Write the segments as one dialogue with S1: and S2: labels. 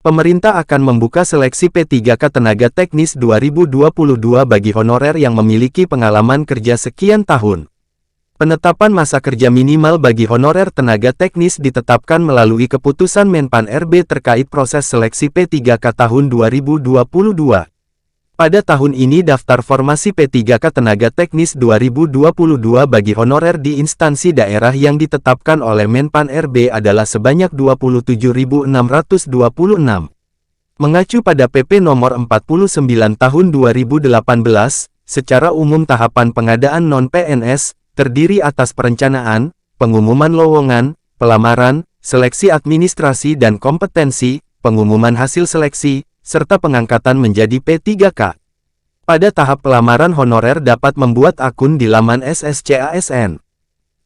S1: Pemerintah akan membuka seleksi P3K Tenaga Teknis 2022 bagi honorer yang memiliki pengalaman kerja sekian tahun. Penetapan masa kerja minimal bagi honorer tenaga teknis ditetapkan melalui keputusan Menpan RB terkait proses seleksi P3K tahun 2022. Pada tahun ini daftar formasi P3K Tenaga Teknis 2022 bagi honorer di instansi daerah yang ditetapkan oleh Menpan RB adalah sebanyak 27.626. Mengacu pada PP nomor 49 tahun 2018, secara umum tahapan pengadaan non-PNS terdiri atas perencanaan, pengumuman lowongan, pelamaran, seleksi administrasi dan kompetensi, pengumuman hasil seleksi, serta pengangkatan menjadi P3K. Pada tahap pelamaran, honorer dapat membuat akun di laman SSCASN.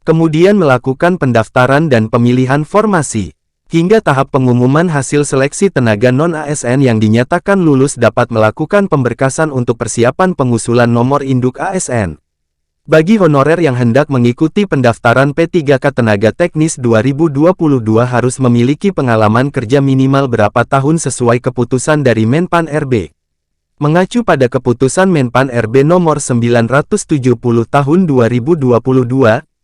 S1: Kemudian melakukan pendaftaran dan pemilihan formasi. Hingga tahap pengumuman hasil seleksi tenaga non-ASN yang dinyatakan lulus dapat melakukan pemberkasan untuk persiapan pengusulan nomor induk ASN. Bagi honorer yang hendak mengikuti pendaftaran P3K Tenaga Teknis 2022 harus memiliki pengalaman kerja minimal berapa tahun sesuai keputusan dari Menpan RB. Mengacu pada keputusan Menpan RB nomor 970 tahun 2022,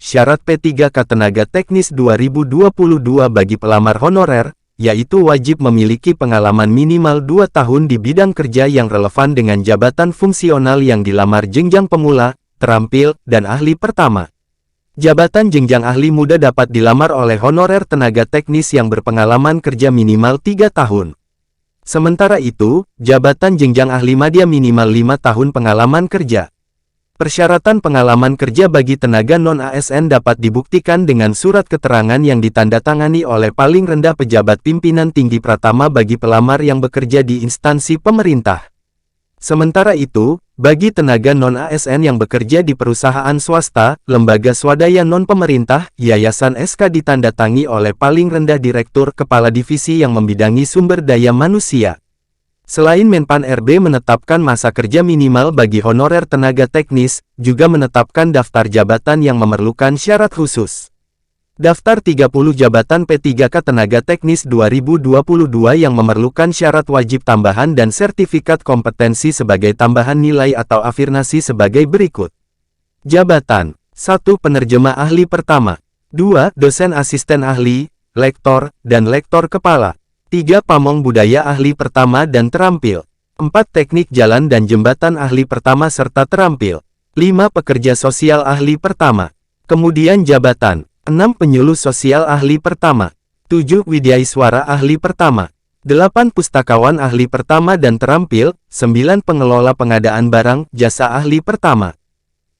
S1: syarat P3K Tenaga Teknis 2022 bagi pelamar honorer, yaitu wajib memiliki pengalaman minimal 2 tahun di bidang kerja yang relevan dengan jabatan fungsional yang dilamar jenjang pemula, terampil, dan ahli pertama. Jabatan jenjang ahli muda dapat dilamar oleh honorer tenaga teknis yang berpengalaman kerja minimal 3 tahun. Sementara itu, jabatan jenjang ahli madya minimal 5 tahun pengalaman kerja. Persyaratan pengalaman kerja bagi tenaga non-ASN dapat dibuktikan dengan surat keterangan yang ditandatangani oleh paling rendah pejabat pimpinan tinggi pratama bagi pelamar yang bekerja di instansi pemerintah. Sementara itu, bagi tenaga non-ASN yang bekerja di perusahaan swasta, lembaga swadaya non-pemerintah, yayasan SK ditandatangi oleh paling rendah direktur kepala divisi yang membidangi sumber daya manusia. Selain Menpan RB menetapkan masa kerja minimal bagi honorer tenaga teknis, juga menetapkan daftar jabatan yang memerlukan syarat khusus. Daftar 30 jabatan P3K Tenaga Teknis 2022 yang memerlukan syarat wajib tambahan dan sertifikat kompetensi sebagai tambahan nilai atau afirmasi sebagai berikut. Jabatan 1. Penerjemah ahli pertama. 2. Dosen asisten ahli, lektor, dan lektor kepala. 3. Pamong budaya ahli pertama dan terampil. 4. Teknik jalan dan jembatan ahli pertama serta terampil. 5. Pekerja sosial ahli pertama. Kemudian jabatan 6. Penyuluh sosial ahli pertama. 7. Widyaiswara ahli pertama. 8. Pustakawan ahli pertama dan terampil. 9. Pengelola pengadaan barang, jasa ahli pertama.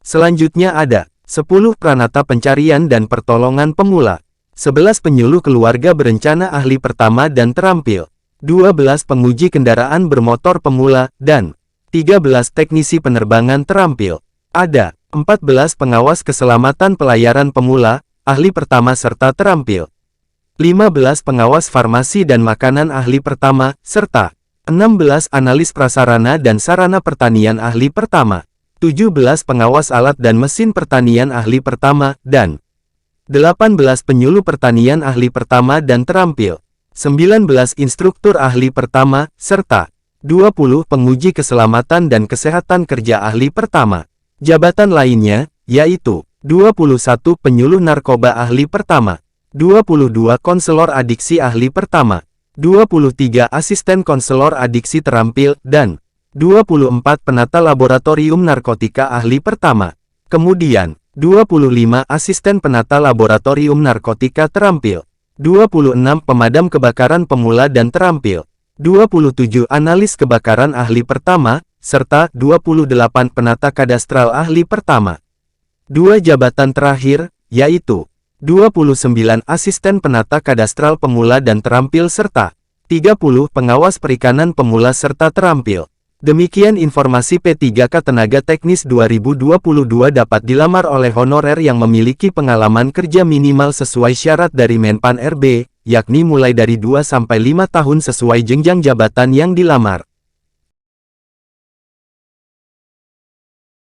S1: Selanjutnya ada 10. Pranata pencarian dan pertolongan pemula. 11. Penyuluh keluarga berencana ahli pertama dan terampil. 12. Penguji kendaraan bermotor pemula, dan 13. Teknisi penerbangan terampil. Ada 14. Pengawas keselamatan pelayaran pemula, ahli pertama serta terampil. 15. Pengawas farmasi dan makanan ahli pertama, serta 16. Analis prasarana dan sarana pertanian ahli pertama. 17. Pengawas alat dan mesin pertanian ahli pertama, dan 18. Penyuluh pertanian ahli pertama dan terampil. 19. Instruktur ahli pertama, serta 20. Penguji keselamatan dan kesehatan kerja ahli pertama. Jabatan lainnya, yaitu 21. Penyuluh narkoba ahli pertama. 22. Konselor adiksi ahli pertama. 23. Asisten konselor adiksi terampil, dan 24. Penata laboratorium narkotika ahli pertama. Kemudian, 25. Asisten penata laboratorium narkotika terampil. 26. Pemadam kebakaran pemula dan terampil. 27. Analis kebakaran ahli pertama, serta 28. Penata kadastral ahli pertama. 2 jabatan terakhir, yaitu 29. Asisten penata kadastral pemula dan terampil serta 30. Pengawas perikanan pemula serta terampil. Demikian informasi P3K Tenaga Teknis 2022 dapat dilamar oleh honorer yang memiliki pengalaman kerja minimal sesuai syarat dari Menpan RB, yakni mulai dari 2 sampai 5 tahun sesuai jenjang jabatan yang dilamar.